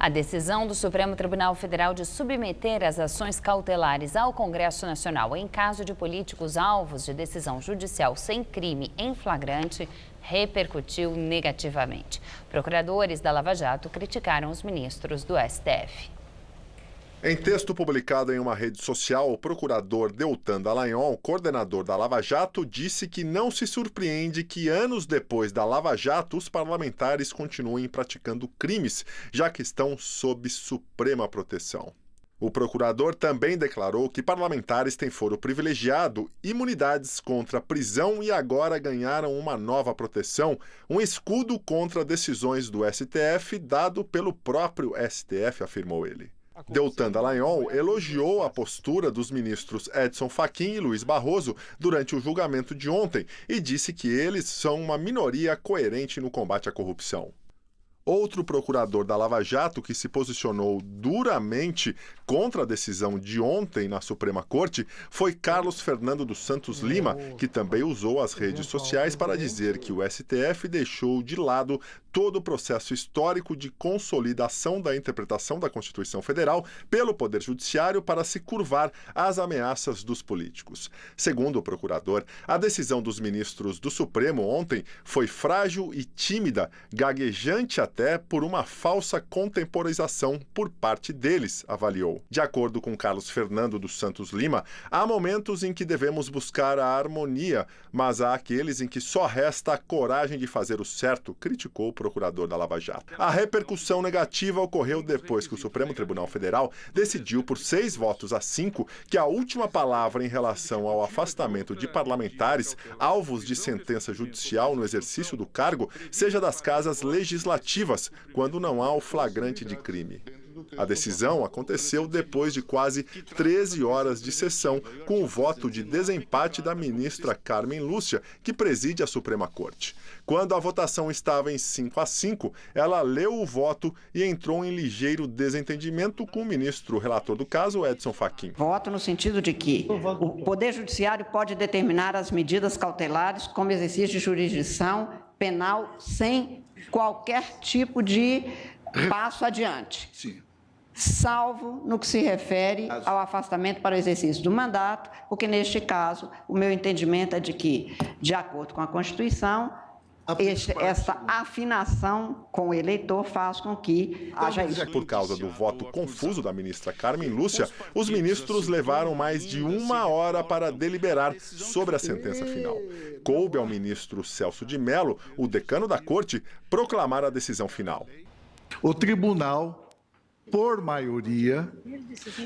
A decisão do Supremo Tribunal Federal de submeter as ações cautelares ao Congresso Nacional em caso de políticos alvos de decisão judicial sem crime em flagrante repercutiu negativamente. Procuradores da Lava Jato criticaram os ministros do STF. Em texto publicado em uma rede social, o procurador Deltan Dallagnol, coordenador da Lava Jato, disse que não se surpreende que anos depois da Lava Jato os parlamentares continuem praticando crimes, já que estão sob suprema proteção. O procurador também declarou que parlamentares têm foro privilegiado, imunidades contra prisão e agora ganharam uma nova proteção, um escudo contra decisões do STF dado pelo próprio STF, afirmou ele. Deltan Dallagnol elogiou a postura dos ministros Edson Fachin e Luiz Barroso durante o julgamento de ontem e disse que eles são uma minoria coerente no combate à corrupção. Outro procurador da Lava Jato que se posicionou duramente contra a decisão de ontem na Suprema Corte foi Carlos Fernando dos Santos Lima, que também usou as redes sociais para dizer que o STF deixou de lado todo o processo histórico de consolidação da interpretação da Constituição Federal pelo Poder Judiciário para se curvar às ameaças dos políticos. Segundo o procurador, a decisão dos ministros do Supremo ontem foi frágil e tímida, gaguejante até por uma falsa contemporização por parte deles, avaliou. De acordo com Carlos Fernando dos Santos Lima, há momentos em que devemos buscar a harmonia, mas há aqueles em que só resta a coragem de fazer o certo, criticou o procurador da Lava Jato. A repercussão negativa ocorreu depois que o Supremo Tribunal Federal decidiu por 6-5 que a última palavra em relação ao afastamento de parlamentares alvos de sentença judicial no exercício do cargo seja das casas legislativas, quando não há o flagrante de crime. A decisão aconteceu depois de quase 13 horas de sessão, com o voto de desempate da ministra Carmen Lúcia, que preside a Suprema Corte. Quando a votação estava em 5-5, ela leu o voto e entrou em ligeiro desentendimento com o ministro relator do caso, Edson Fachin. Voto no sentido de que o Poder Judiciário pode determinar as medidas cautelares como exercício de jurisdição penal sem qualquer tipo de passo adiante. Sim. Salvo no que se refere ao afastamento para o exercício do mandato, porque, neste caso, o meu entendimento é de que, de acordo com a Constituição, essa afinação com o eleitor faz com que haja isso. Por causa do voto confuso da ministra Carmen Lúcia, os ministros levaram mais de 1 hora para deliberar sobre a sentença final. Coube ao ministro Celso de Mello, o decano da corte, proclamar a decisão final. O tribunal, por maioria,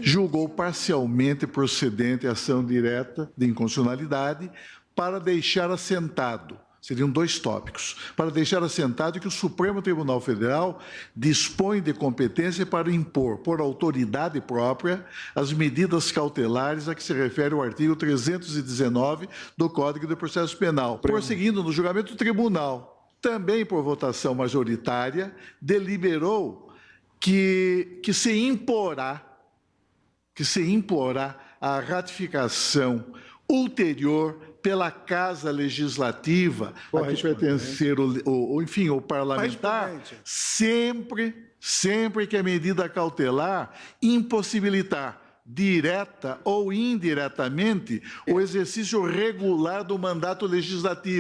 julgou parcialmente procedente a ação direta de inconstitucionalidade para deixar assentado, seriam 2 tópicos, para deixar assentado que o Supremo Tribunal Federal dispõe de competência para impor, por autoridade própria, as medidas cautelares a que se refere o artigo 319 do Código de Processo Penal. Prosseguindo no julgamento, o tribunal, também por votação majoritária, deliberou que se imporá a ratificação ulterior pela Casa Legislativa, a que pertencer o parlamentar, sempre que a medida cautelar impossibilitar direta ou indiretamente o exercício regular do mandato legislativo.